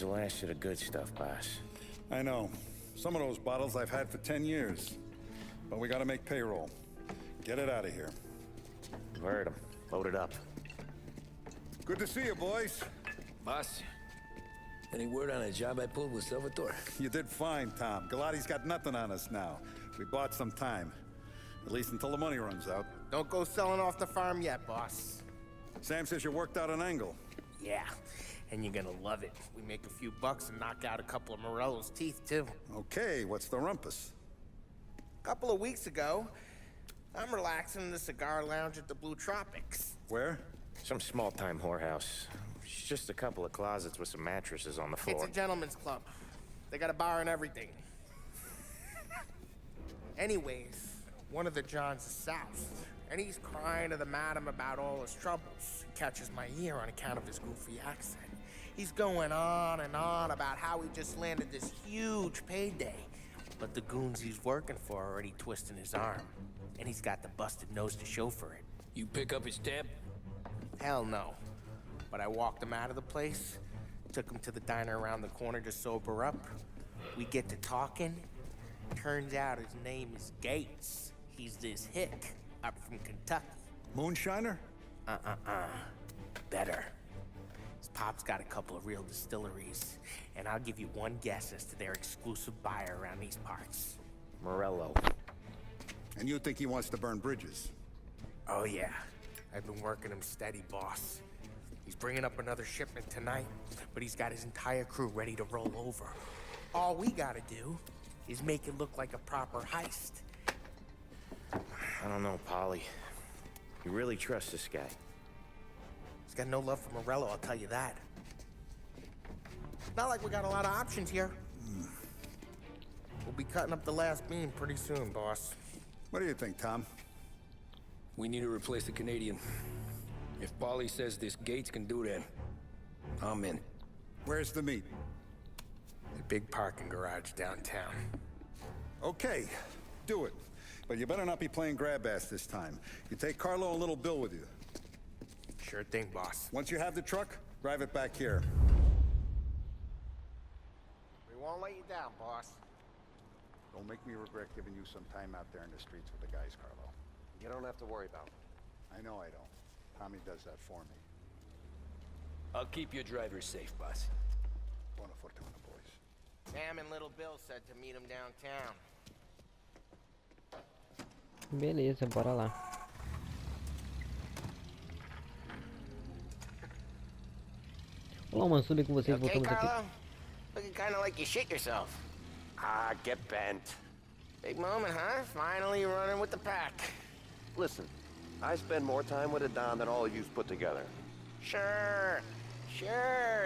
last of the good stuff, boss. I know. Some of those bottles I've had for 10 years. But we gotta make payroll. Get it out of here. You've heard him. Load it up. Good to see you, boys. Boss, any word on a job I pulled with Salvatore? You did fine, Tom. Galati's got nothing on us now. We bought some time. At least until the money runs out. Don't go selling off the farm yet, boss. Sam says you worked out an angle. Yeah, and you're gonna love it. We make a few bucks and knock out a couple of Morello's teeth, too. Okay, what's the rumpus? A couple of weeks ago, I'm relaxing in the cigar lounge at the Blue Tropics. Where? Some small-time whorehouse. It's just a couple of closets with some mattresses on the floor. It's a gentleman's club. They got a bar and everything. Anyways, one of the Johns is south, and he's crying to the madam about all his troubles. He catches my ear on account of his goofy accent. He's going on and on about how he just landed this huge payday. But the goons he's working for are already twisting his arm. And he's got the busted nose to show for it. You pick up his tab? Hell no. But I walked him out of the place, took him to the diner around the corner to sober up. We get to talking. Turns out his name is Gates. He's this hick up from Kentucky. Moonshiner? Better. His pop's got a couple of real distilleries, and I'll give you one guess as to their exclusive buyer around these parts. Morello. And you think he wants to burn bridges? Oh yeah, I've been working him steady, boss. He's bringing up another shipment tonight, but he's got his entire crew ready to roll over. All we gotta do is make it look like a proper heist. I don't know, Polly. You really trust this guy? He's got no love for Morello, I'll tell you that. Not like we got a lot of options here. We'll be cutting up the last beam pretty soon, boss. What do you think, Tom? We need to replace the Canadian. If Polly says this Gates can do that, I'm in. Where's the meet? The big parking garage downtown. Okay, do it. But you better not be playing grab ass this time. You take Carlo and Little Bill with you. Sure thing, boss. Once you have the truck, drive it back here. We won't let you down, boss. Don't make me regret giving you some time out there in the streets with the guys, Carlo. You don't have to worry about it. I know I don't. Tommy does that for me. I'll keep your driver safe, boss. Buona fortuna, boys. Sam and Little Bill said to meet him downtown. Beleza, bora lá. Olá, humanos, tudo bem com vocês? Okay, Voltamos aqui. Carlo? Looking kind of like you shit yourself. Ah, get bent. Big moment, huh? Finally running with the pack. Listen, I spend more time with a Don than all of yous put together. Sure.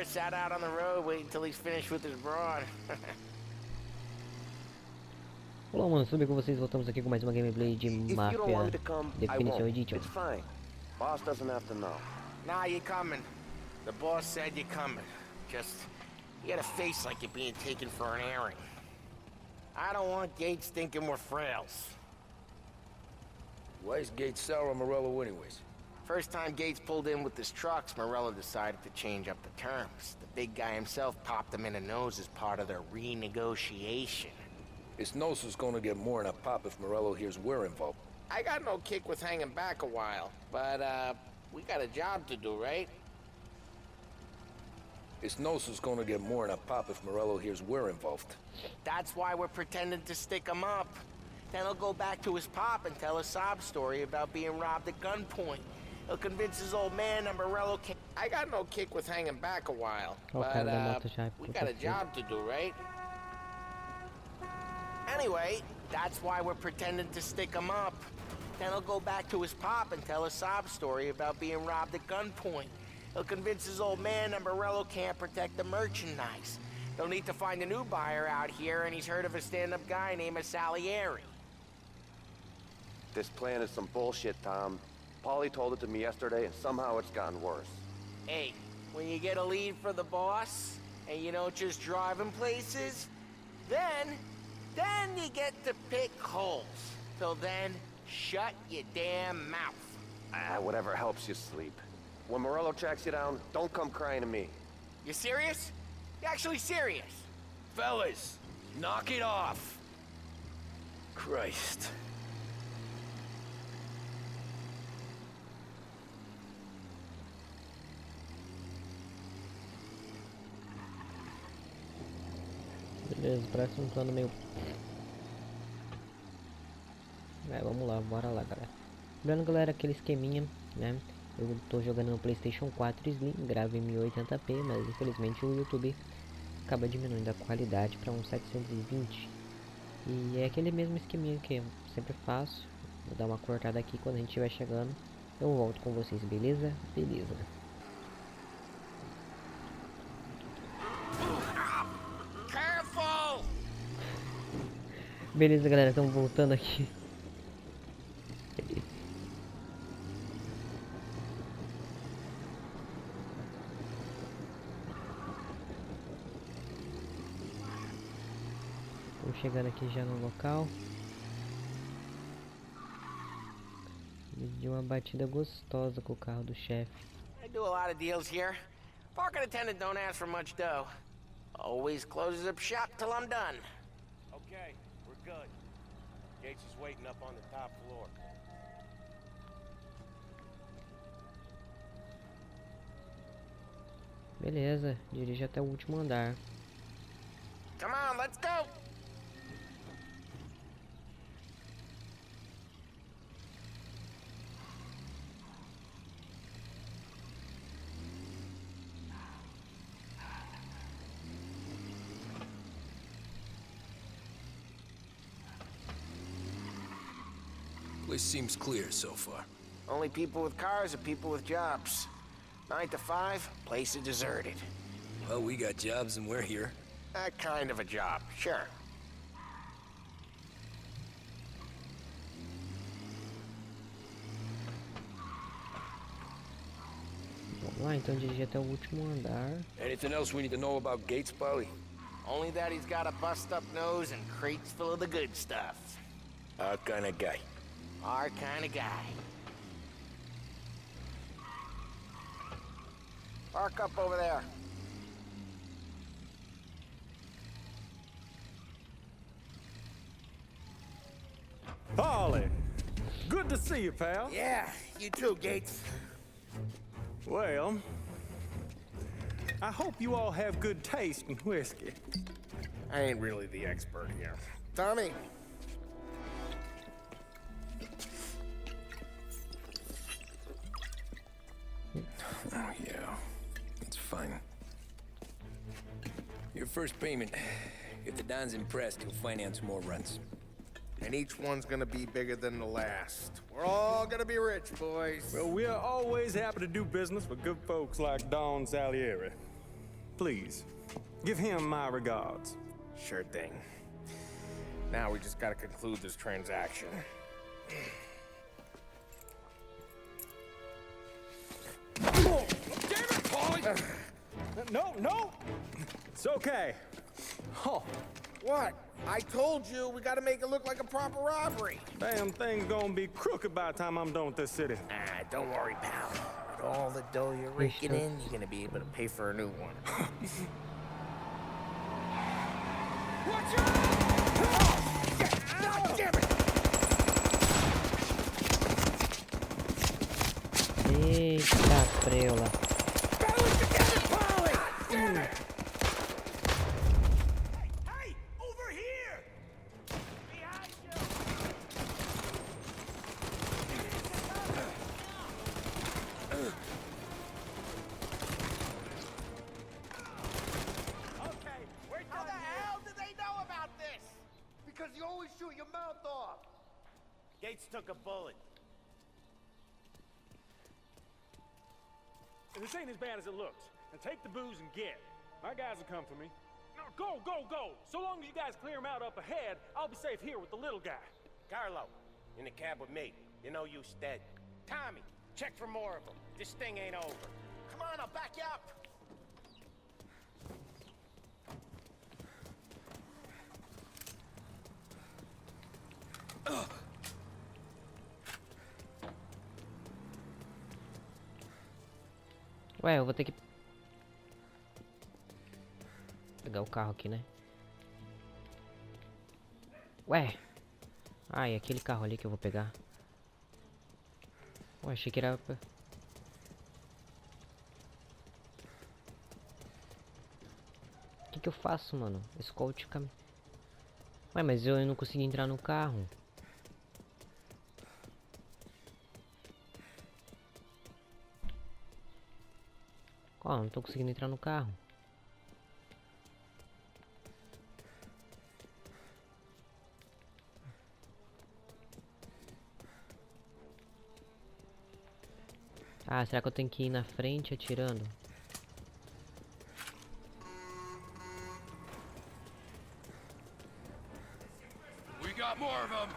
Sat out on the road waiting till he's finished with his broad. Olá, humanos, tudo bem com vocês? Voltamos aqui com mais uma gameplay de If you don't want me to MÁFIA come, I Definição won't. Edition. It's fine. Boss doesn't have to know. Nah, you're coming. The boss said you're coming. Just, you got a face like you're being taken for an airing. I don't want Gates thinking we're frails. Why is Gates sour on Morello anyways? First time Gates pulled in with his trucks, Morello decided to change up the terms. The big guy himself popped him in the nose as part of their renegotiation. His nose is gonna get more than a pop if Morello hears we're involved. I got no kick with hanging back a while, but, we got a job to do, right? His nose is gonna get more than a pop if Morello hears we're involved. That's why we're pretending to stick him up. Then he'll go back to his pop and tell a sob story about being robbed at gunpoint. He'll convince his old man that Morello can't... I got no kick with hanging back a while, but, we got a job to do, right? Anyway, that's why we're pretending to stick him up. Then he'll go back to his pop and tell a sob story about being robbed at gunpoint. He'll convince his old man that Morello can't protect the merchandise. They'll need to find a new buyer out here, and he's heard of a stand-up guy named Salieri. This plan is some bullshit, Tom. Paulie told it to me yesterday, and somehow it's gotten worse. Hey, when you get a lead for the boss, and you don't just drive him places, then you get to pick holes. Till then, shut your damn mouth. Ah, whatever helps you sleep. When Morello tracks you down, don't come crying to me. You serious? You actually serious? Fellas, knock it off. Christ. Beleza, parece um plano meio... vamos lá, bora lá, galera. Lembrando, galera, aquele esqueminha, né? Eu tô jogando no PlayStation 4 Slim, gravo em 1080p, mas infelizmente o YouTube acaba diminuindo a qualidade para um 720. E é aquele mesmo esqueminha que eu sempre faço. Vou dar uma cortada aqui, quando a gente estiver chegando eu volto com vocês, beleza? Beleza. Careful! Beleza, galera, estamos voltando aqui. Estamos chegando aqui já no local. Ele deu uma batida gostosa com o carro do chefe. I do a lot of deals here. Parking attendant don't ask for much dough. Always closes up shop till I'm done. Okay, we're good. Gates is waiting up on the top floor. Beleza, dirige até o último andar. Come on, let's go! Place seems clear so far. Only people with cars are people with jobs. 9 to 5, place is deserted. Well, we got jobs and we're here. That kind of a job, sure. Vamos lá, então dirigir até o último andar. Anything else we need to know about Gates, Polly? Only that he's got a bust-up nose and crates full of the good stuff. Our kind of guy. Our kind of guy. Park up over there. Polly, good to see you, pal. Yeah, you too, Gates. Well, I hope you all have good taste in whiskey. I ain't really the expert here. Tommy. Oh, yeah. It's fine. Your first payment. If the Don's impressed, he'll finance more runs. And each one's gonna be bigger than the last. We're all gonna be rich, boys. Well, we are always happy to do business with good folks like Don Salieri. Please, give him my regards. Sure thing. Now we just gotta conclude this transaction. Oh, damn it, Polly! No! It's okay. Oh, What? I told you we gotta make it look like a proper robbery. damn thing's gonna be crooked by the time I'm done with this city. Ah, don't worry, pal. With all the dough you're raking in, you're gonna be able to pay for a new one. Watch out! God damn it! Eita, preula. Balance together, Polly! Damn it! Hey! Over here! Behind you! Okay, we're done. How the hell did they know about this? Because you always shoot your mouth off. Gates took a bullet. And this ain't as bad as it looks. And take the booze and get. My guys will come for me. No, go! So long as you guys clear him out up ahead, I'll be safe here with the little guy. Carlo, in the cab with me. You know you stead. Tommy, check for more of them. This thing ain't over. Come on, I'll back you up. Ué, eu vou ter que... pegar o carro aqui, né? Ué! Ai, aquele carro ali que eu vou pegar. Ué, achei que era... O que eu faço, mano? Escolte cam... Ué, mas eu não consegui entrar no carro. Ó, não tô conseguindo entrar no carro. Ah, será que eu tenho que ir na frente atirando? We got more of them.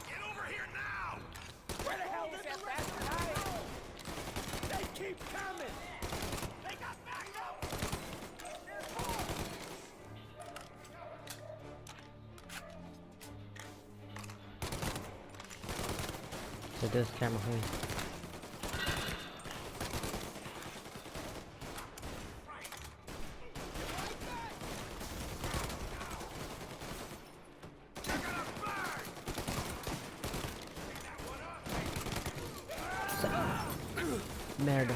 Get over here now! Where the hell did that bastard hide? They keep coming! They got back up! There's more! Meu Deus, que arma ruim. Merda.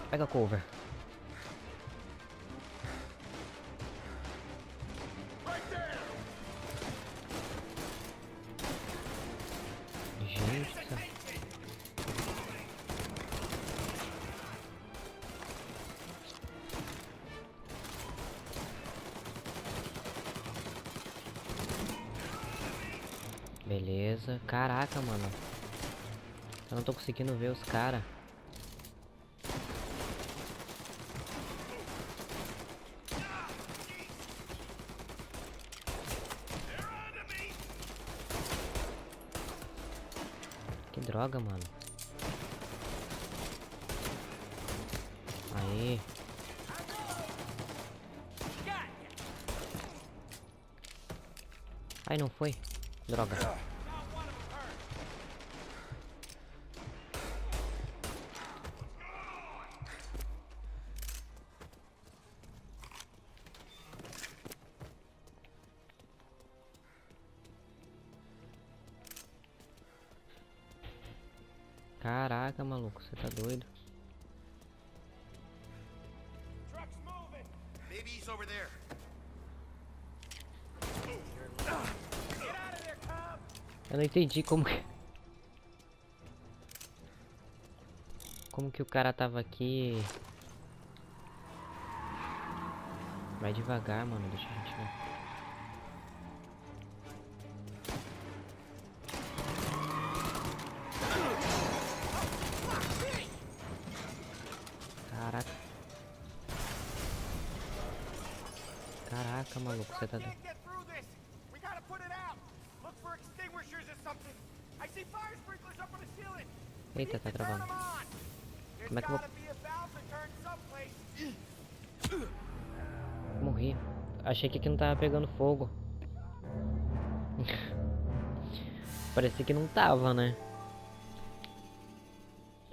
Pega cover. Gente, beleza. Caraca, mano. Eu não tô conseguindo ver os caras. Que droga, mano. Aí. Ai, não foi. Droga. Caraca, maluco, você tá doido? Truck's moving! Maybe he's over there. Get out of there, Cobb! Eu não entendi como que o cara tava aqui. Vai devagar, mano, deixa a gente ver. Caraca. Caraca, maluco, você tá doido. Can't get through this. We gotta put it out. Look for extinguishers or something. I see fire sprinklers up on the ceiling. Eita, tá travando. Como é que eu vou... Morri. Achei que aqui não tava pegando fogo. Parecia que não tava, né?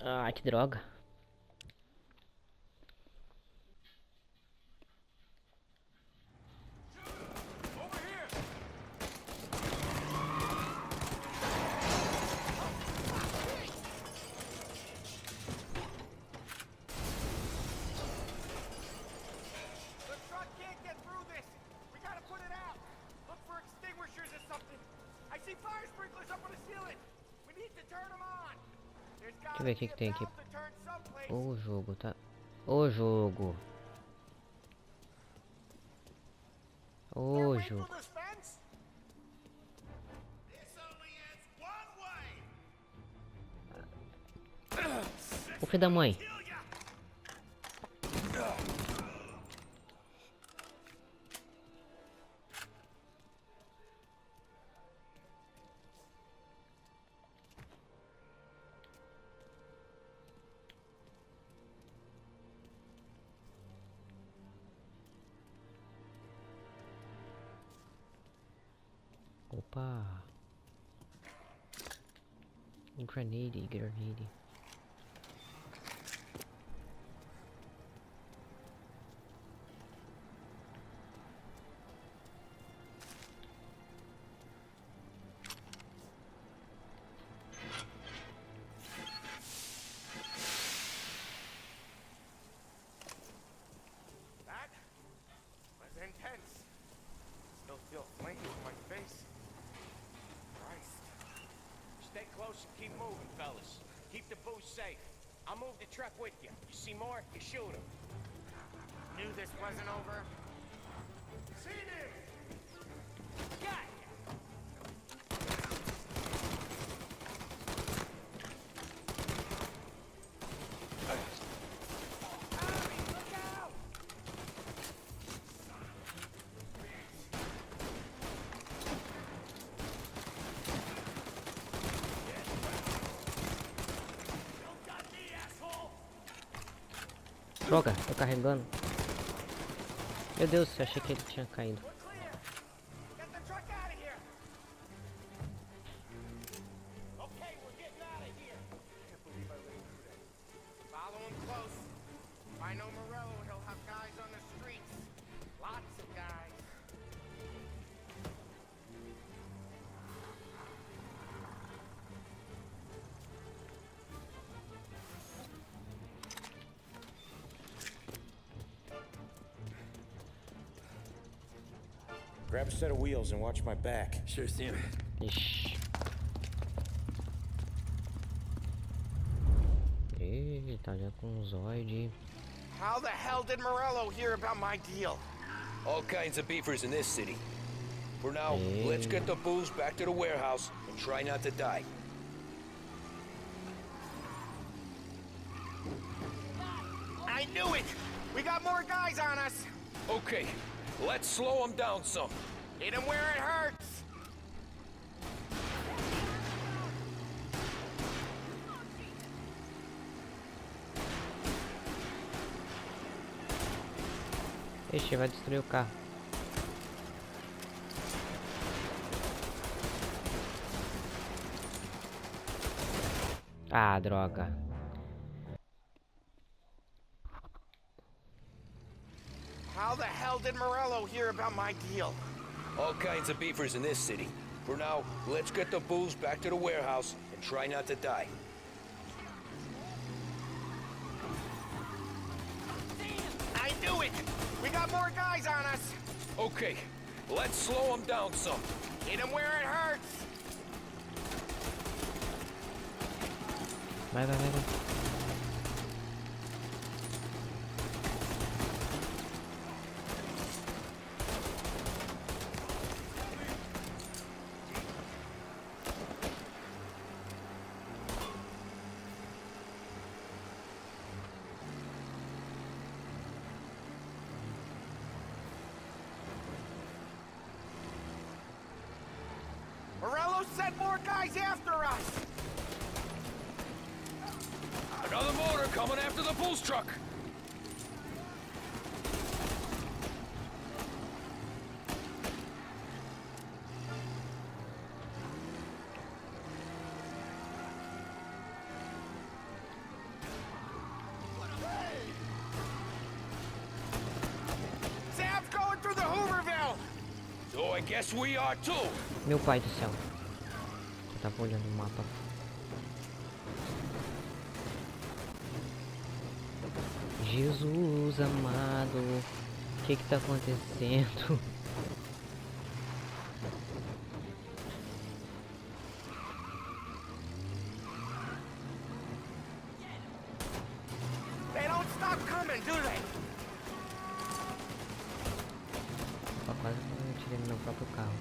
Ah, que droga. Deixa eu ver o que tem aqui. O jogo, tá? O jogo. O jogo. O filho da mãe. Opa. Grenade. That was intense. Still feel flames on my face. Christ. Stay close and keep moving, fellas. Keep the booze safe. I'll move the truck with you. You see more, you shoot him. Knew this wasn't over. Seen him! Got ya! Tommy, look out! Don't got me, asshole! Droga, tô carregando. Meu Deus, eu achei que ele tinha caído. We're clear! Get the truck out of here! Okay, we're getting out of here! Can't believe I lived through that. Follow him close. If I know Morello, he'll have guys on the streets. Lots of guys. Grab a set of wheels and watch my back. Sure thing. Ixi. Eita, já com um Zoid. How the hell did Morello hear about my deal? All kinds of beefers in this city. For now, Hey. let's get the booze back to the warehouse and try not to die. I knew it! We got more guys on us! Okay, let's slow them down some. Hit him where it hurts! Ixi, vai destruir o carro. Ah, droga. How the hell did Morello hear about my deal? All kinds of beefers in this city. For now, let's get the booze back to the warehouse and try not to die. I knew it! We got more guys on us! Okay, let's slow them down some. Hit him where it hurts! Vai. Morello sent more guys after us! Another motor coming after the booze truck. Sam's going through the Hooverville! So I guess we are too. Meu pai do céu. Eu tava olhando o mapa. Jesus amado. O que tá acontecendo? They don't stop coming, do they? Ó, quase que eu tirei no meu próprio carro.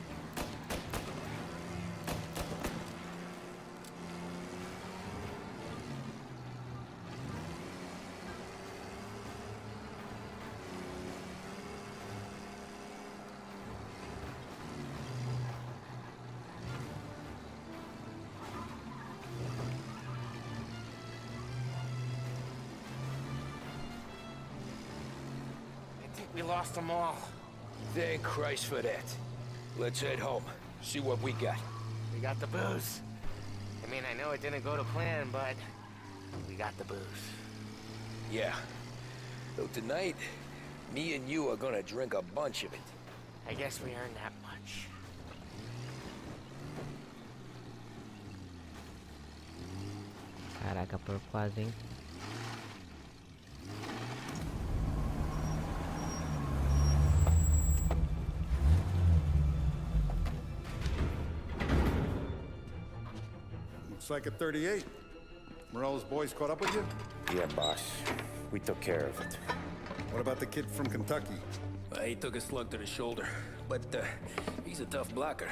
I think we lost them all. Thank Christ for that. Let's head home. See what we got. We got the booze. I mean, I know it didn't go to plan, but we got the booze. Yeah. So tonight, me and you are gonna drink a bunch of it. I guess we earned that much. Caraca, por quase, hein? Looks like a 38. Morello's boys caught up with you? Yeah, boss. We took care of it. What about the kid from Kentucky? He took a slug to the shoulder, but he's a tough blocker.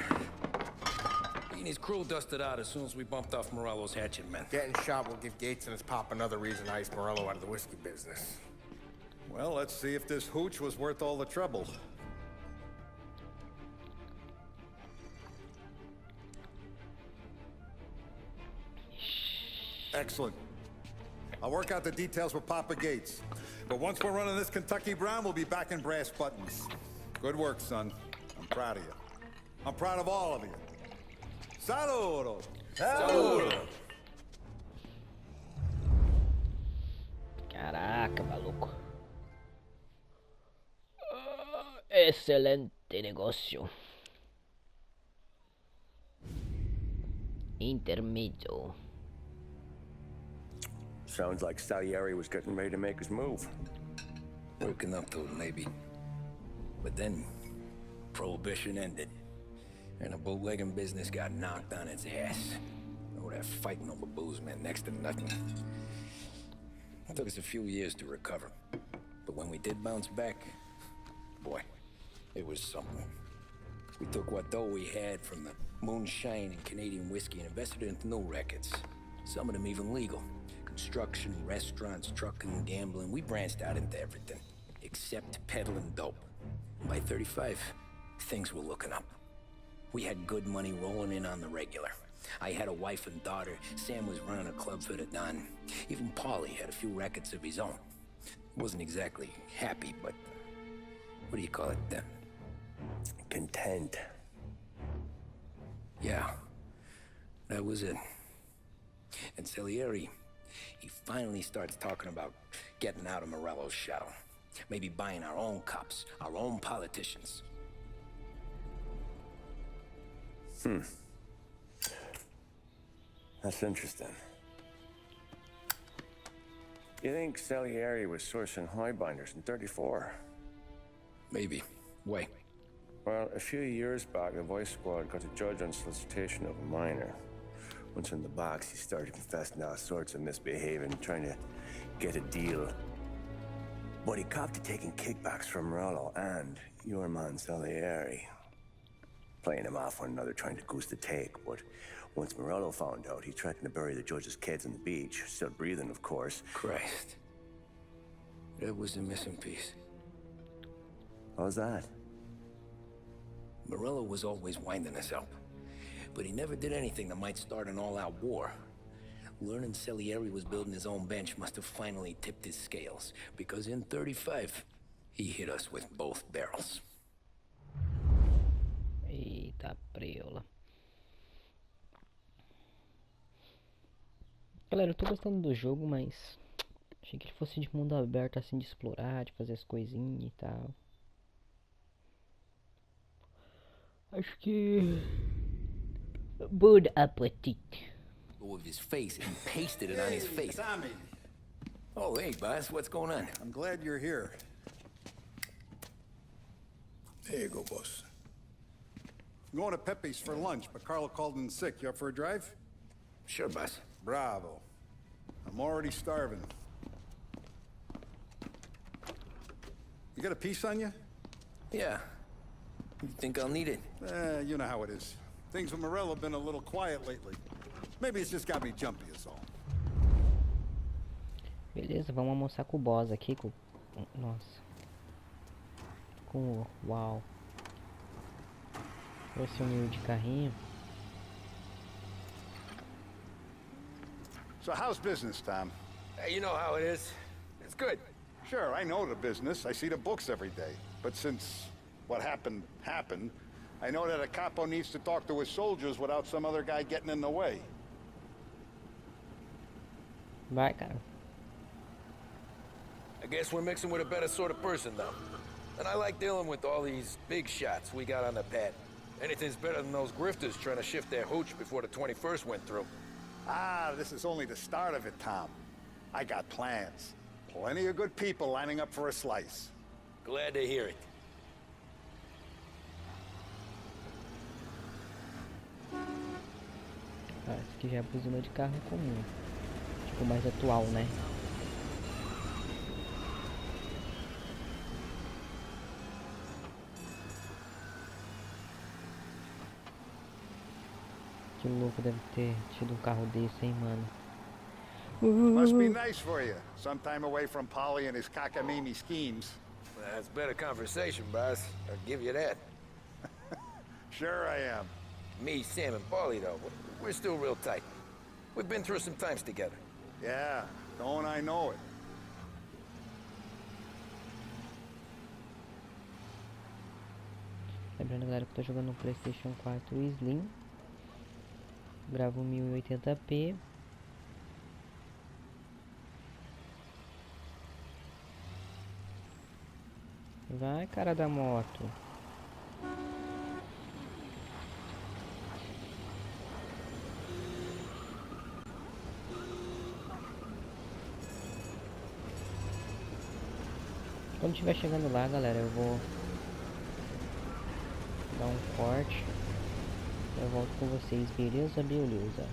He and his crew dusted out as soon as we bumped off Morello's hatchet men. Getting shot will give Gates and his pop another reason to ice Morello out of the whiskey business. Well, let's see if this hooch was worth all the trouble. Excellent. I'll work out the details with Papa Gates. But once we're running this Kentucky Brown, we'll be back in brass buttons. Good work, son. I'm proud of you. I'm proud of all of you. Saludo! Saludo! Caraca, maluco. Excelente negocio. Intermedio. Sounds like Salieri was getting ready to make his move. Working up to it, maybe. But then, Prohibition ended. And the bootlegging business got knocked on its ass. Oh, that fighting over booze meant next to nothing. It took us a few years to recover. But when we did bounce back, boy, it was something. We took what dough we had from the moonshine and Canadian whiskey and invested it into new records. Some of them even legal. Construction, restaurants, trucking, gambling. We branched out into everything, except peddling dope. By 35, things were looking up. We had good money rolling in on the regular. I had a wife and daughter. Sam was running a club for the Don. Even Paulie had a few records of his own. Wasn't exactly happy, but what do you call it? Content. Yeah, that was it. And Salieri, he finally starts talking about getting out of Morello's shadow. Maybe buying our own cops, our own politicians. That's interesting. You think Salieri was sourcing highbinders in 34? Maybe. Why? Well, a few years back, a voice squad got a judge on solicitation of a minor. Once in the box, he started confessing all sorts of misbehaving, trying to get a deal. But he copped to taking kickbacks from Morello and your man Salieri. Playing them off one another, trying to goose the take, but once Morello found out, he threatened to bury the judge's kids on the beach. Still breathing, of course. Christ. That was the missing piece. How's that? Morello was always winding us up. But he never did anything that might start an all-out war. Learning Salieri was building his own bench must have finally tipped his scales. Because in 35, he hit us with both barrels. Eita preula. Galera, eu tô gostando do jogo, mas achei que ele fosse de mundo aberto, assim, de explorar, de fazer as coisinhas e tal. Acho que... Bon appetit. With his face, and he pasted it on his face. Tommy. Oh, hey, boss, what's going on? I'm glad you're here. There you go, boss. I'm going to Pepe's for lunch, but Carlo called in sick. You up for a drive? Sure, boss. Bravo. I'm already starving. You got a piece on you? Yeah. You think I'll need it? You know how it is. Things with Morello have been a little quiet lately. Maybe it's just got me jumpy, is all. Beleza, vamos almoçar com o boss aqui, com... Nossa. Com o... Uau. Esse nível de carrinho. So how's business, Tom? Hey, you know how it is. It's good. Sure, I know the business. I see the books every day. But since what happened, I know that a capo needs to talk to his soldiers without some other guy getting in the way. Vai, cara. I guess we're mixing with a better sort of person now. And I like dealing with all these big shots we got on the pad. Anything's better than those grifters trying to shift their hooch before the 21st went through. Ah, this is only the start of it, Tom. I got plans. Plenty of good people lining up for a slice. Glad to hear it. Parece que já é buzina de carro comum. Tipo, mais atual, né? Que louco deve ter tido carro desse, hein, mano? Must be nice for you. Some time away from Polly and his cockamamie schemes. That's better conversation, boss. I'll give you that. Sure I am. Me, Sam, and Paulie, though, we're still real tight. We've been through some times together. Yeah, don't I know it. Lembrando, galera, que eu tô jogando no PlayStation 4 Slim. Gravo 1080p. Vai, cara da moto. Quando estiver chegando lá, galera, eu vou dar um corte. Eu volto com vocês, beleza? Beleza.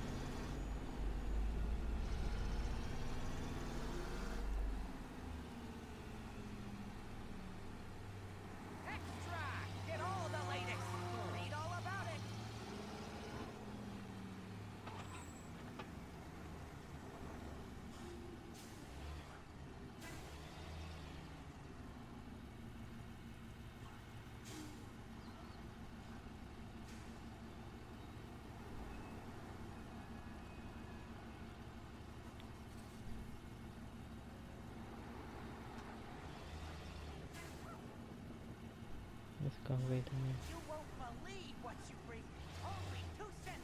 Extra! Get all the latest. Read all about it. Esse carro veio também. You won't believe what you bring. Only 2 cents.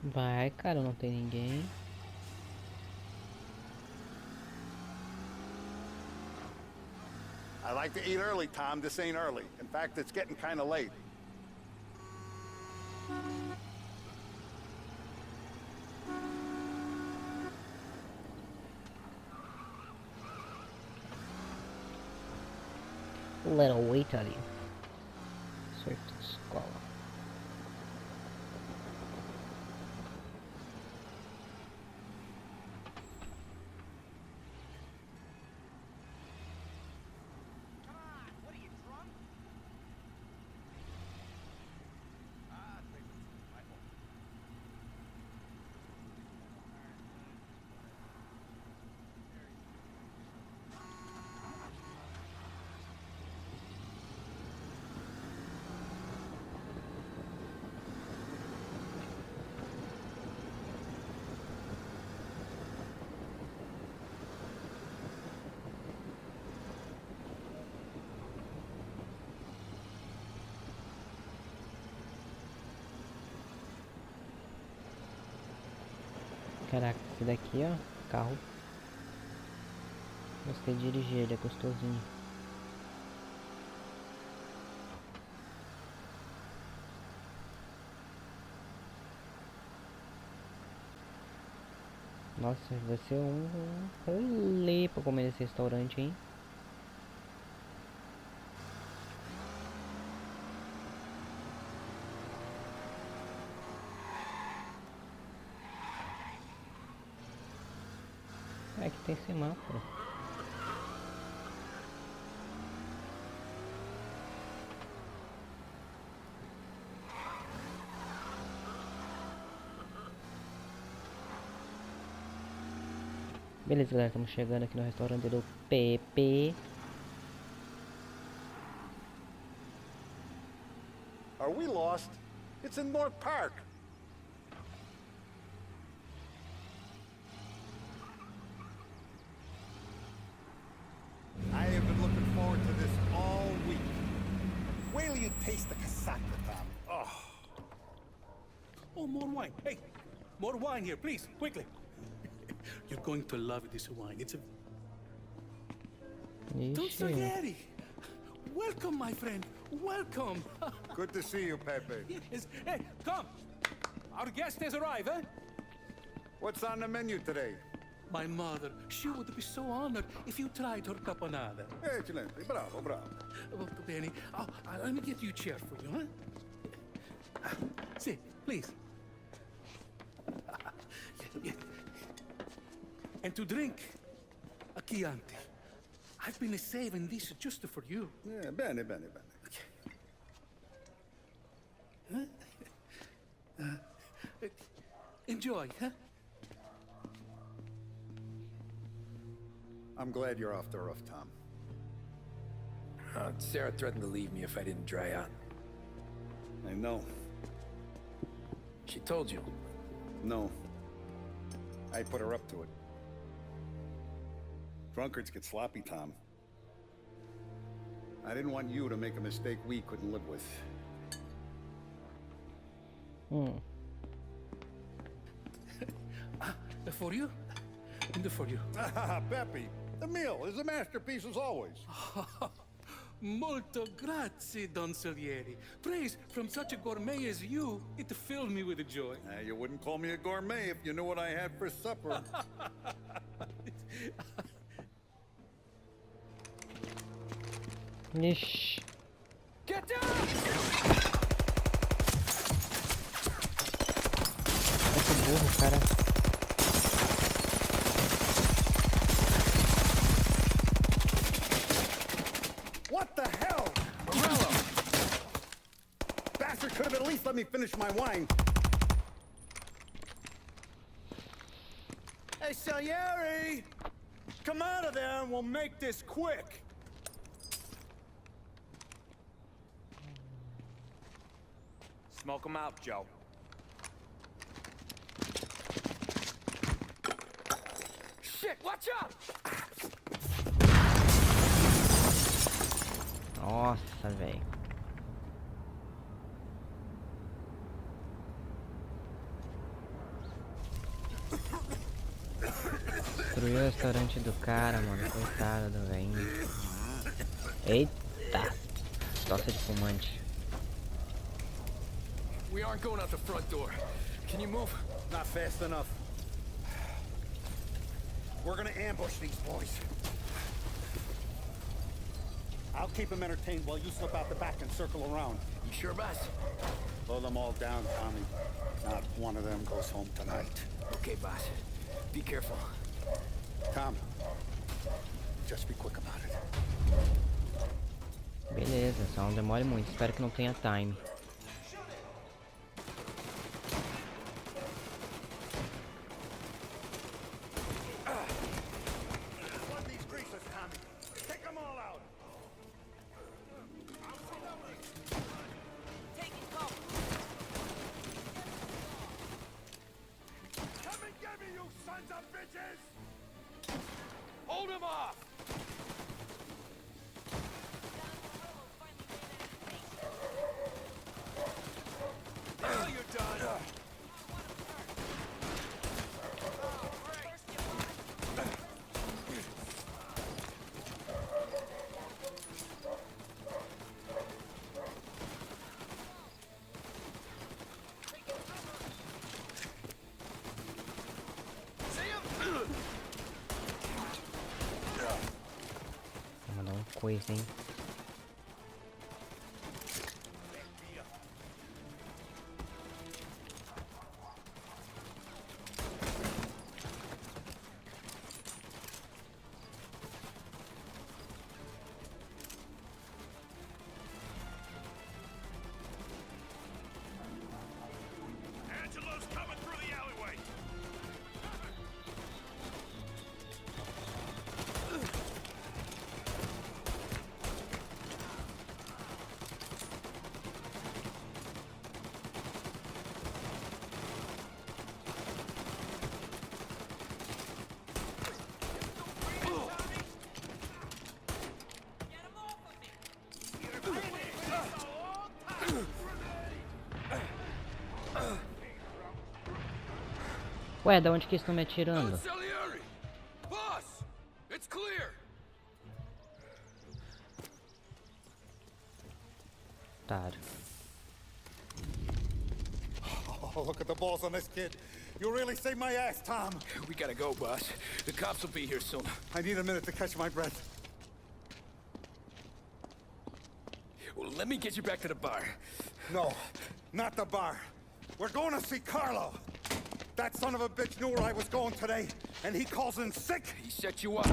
Vai, cara, não tem ninguém. I like to eat early, Tom. This ain't early. In fact, it's getting kind of late. Little wait ali. Certo, escola. Come on, what are you, drunk? Caraca, esse daqui, ó, carro. Gostei de dirigir, ele é gostosinho. Nossa, vai ser um rolê pra comer nesse restaurante, hein? É que tem semáforo. Beleza, galera, estamos chegando aqui no restaurante do Pepe. Are we lost? It's in North Park. I have been looking forward to this all week. Wait till you taste the casaca, Tom. Oh. Oh, more wine. Hey, more wine here, please, quickly. You're going to love this wine. It's a... Ixi, Welcome, my friend. Welcome. Good to see you, Pepe. Yes. Hey, come. Our guest has arrived, eh? What's on the menu today? My mother, she would be so honored if you tried her caponata. Excellent. Bravo, bravo. Molto bene. Oh, let me get you a chair for you, huh? Sit, please. Yeah. And to drink, a Chianti. I've been saving this just for you. Yeah, bene, bene, bene. Enjoy, huh? I'm glad you're off the roof, Tom. Sarah threatened to leave me if I didn't dry out. I know. She told you. No. I put her up to it. Drunkards get sloppy, Tom. I didn't want you to make a mistake we couldn't live with. For you? And for you. Pepe, the meal is a masterpiece as always. Molto grazie, Don Salieri. Praise from such a gourmet as you, it filled me with joy. You wouldn't call me a gourmet if you knew what I had for supper. ixi. Get down! Que burro, cara. What the hell? Morello! Bastard could have at least let me finish my wine. Hey, Salieri! Come out of there and we'll make this quick. Smoke 'em out, Joe. Shit, watch out! Nossa, velho. Destruiu o restaurante do cara, mano. Coitado do velhinho. Eita. Tosse de fumante. We aren't going out the front door. Can you move? Not fast enough. We're gonna ambush these boys. I'll keep them entertained while you slip out the back and circle around. You sure, boss? Blow them all down, Tommy. Not one of them goes home tonight. Okay, boss. Be careful. Tom, just be quick about it. Beleza, só não demore muito. Espero que não tenha time. Hold him off! Now you're done! Vou mandar uma coisa, hein. Angelo's coming through the alleyway! Ué, da onde que estão me atirando? Boss, it's clear. Otário. Oh, look at the balls on this kid. You really saved my ass, Tom. We gotta go, boss. The cops will be here soon. I need a minute to catch my breath. Well, let me get you back to the bar. No, not the bar. We're going to see Carlo. That son of a bitch knew where I was going today, and he calls in sick. He set you up.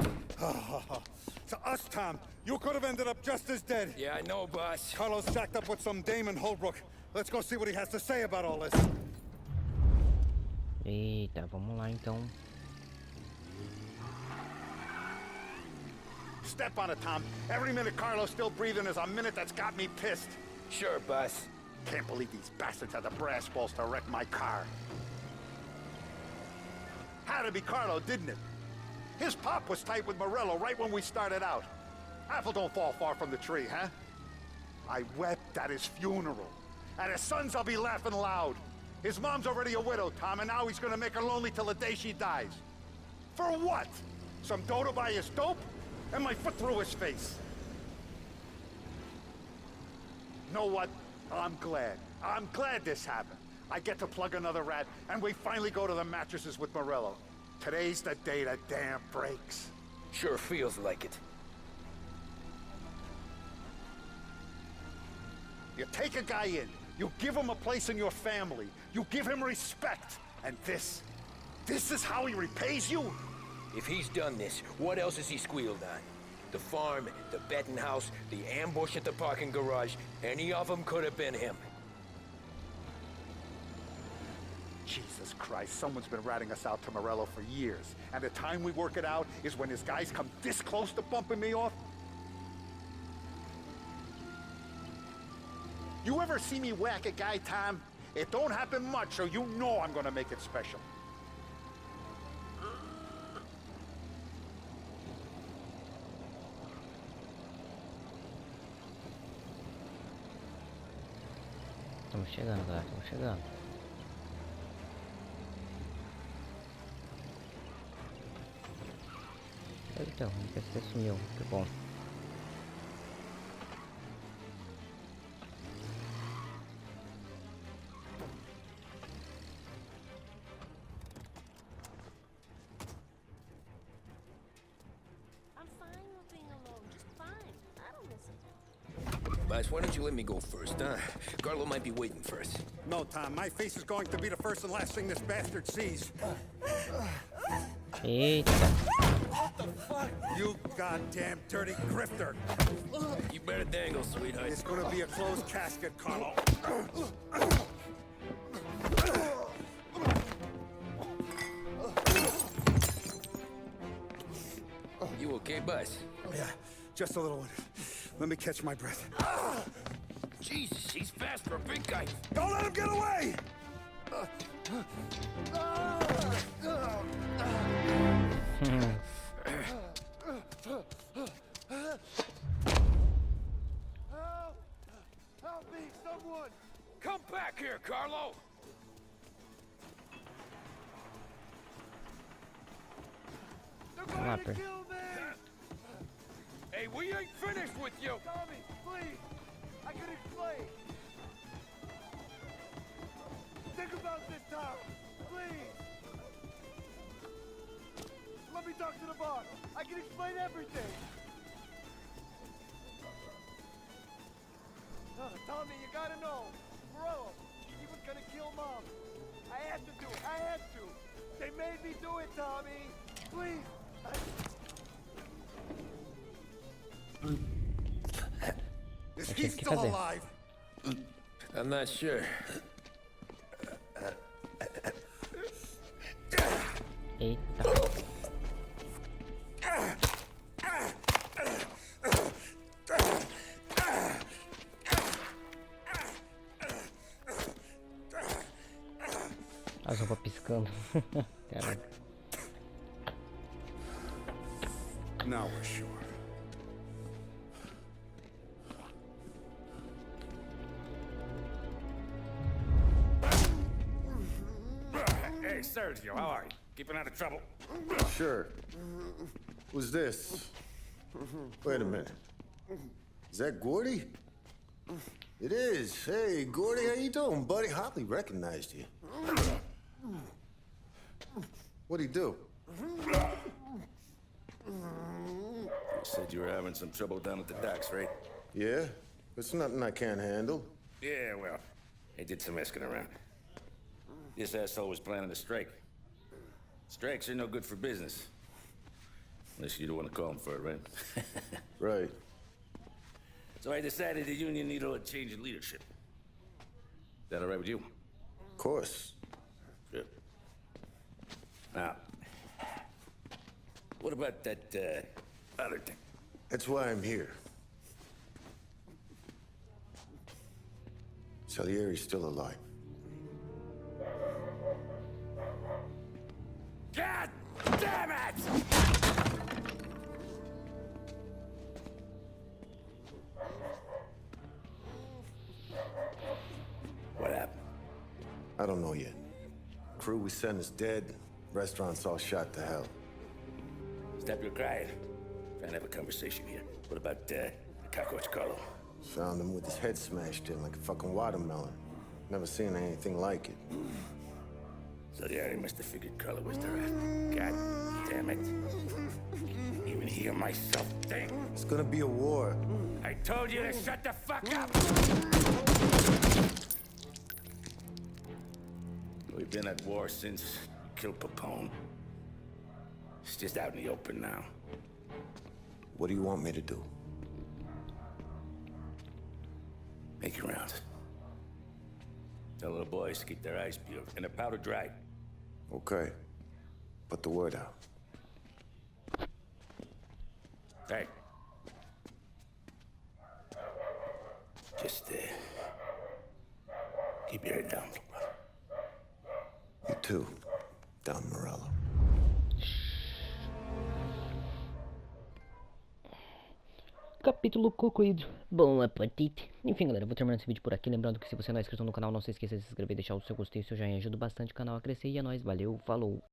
To us, Tom, you could have ended up just as dead. Yeah, I know, boss. Carlo's jacked up with some dame in Holbrook. Let's go see what he has to say about all this. Eita, vamos lá então. Step on it, Tom. Every minute Carlo's still breathing is a minute that's got me pissed. Sure, boss. Can't believe these bastards had the brass balls to wreck my car. Had to be Carlo, didn't it? His pop was tight with Morello right when we started out. Apple don't fall far from the tree, huh? I wept at his funeral. At his son's, I'll be laughing loud. His mom's already a widow, Tom, and now he's gonna make her lonely till the day she dies. For what? Some dough to buy his dope? And my foot through his face. Know what? I'm glad. I'm glad this happened. I get to plug another rat, and we finally go to the mattresses with Morello. Today's the day the dam breaks. Sure feels like it. You take a guy in, you give him a place in your family, you give him respect, and this is how he repays you? If he's done this, what else has he squealed on? The farm, the betting house, the ambush at the parking garage, any of them could have been him. Jesus Christ, someone's been ratting us out to Morello for years. And the time we work it out is when his guys come this close to bumping me off? You ever see me whack a guy, Tom? It don't happen much, so you know I'm gonna make it special. Estamos chegando, galera, estamos chegando. Então, o PC sumiu, que bom. Boss, why don't you let me go first, huh? Carlo might be waiting for us. No, Tom, my face is going to be the first and last thing this bastard sees. Eita. What the fuck? You goddamn dirty grifter. You better dangle, sweetheart. It's gonna be a closed casket, Carlo. You okay, boss? Yeah, just a little one. Let me catch my breath. Jesus, he's fast for a big guy. Don't let him get away! Help me, someone! Come back here, Carlo! They're Come on, going to Pepe. kill me! Hey, we ain't finished with you! Tommy, please! I can explain! Think about this, Tom! Please! Let me talk to the boss! I can explain everything! Tommy, you gotta know! Morello, he was gonna kill Mom! I had to do it! I had to! They made me do it, Tommy! Please! Is he still alive? I'm not sure. Eita. As roupas piscando. Caraca. Now we're sure. Hey, Hey, Sergio, how are you? Keeping out of trouble? Sure. Who's this? Wait a minute. Is that Gordy? It is. Hey, Gordy, how you doing, buddy? Hardly recognized you. What'd he do? You said you were having some trouble down at the docks, right? Yeah? It's nothing I can't handle. Yeah, well, he did some asking around. This asshole was planning a strike. Strikes are no good for business. Unless you don't want to call him for it, right? Right. So I decided the union needed a change in leadership. Is that all right with you? Of course. Good. Now, what about that, other thing? That's why I'm here. Salieri's still alive. God damn it! What happened? I don't know yet. Crew we sent is dead. Restaurant's all shot to hell. Stop your crying. Trying to have a conversation here. What about, the cockroach Carlo? Found him with his head smashed in like a fucking watermelon. Never seen anything like it. So the Ari must have figured Carlo was the rat. God damn it. Can't even hear myself think. It's gonna be a war. I told you to shut the fuck up! We've been at war since you killed Papone. It's just out in the open now. What do you want me to do? Make your rounds. Tell little boys to keep their eyes peeled and their powder dry. Okay. Put the word out. Hey. Just, keep your head down, brother. You too, Don Morello. Capítulo concluído. Bom apetite. Enfim, galera, eu vou terminando esse vídeo por aqui. Lembrando que se você não é inscrito no canal, não se esqueça de se inscrever e deixar o seu gostei e o seu joinha. Ajuda bastante o canal a crescer. E é nóis, valeu, falou.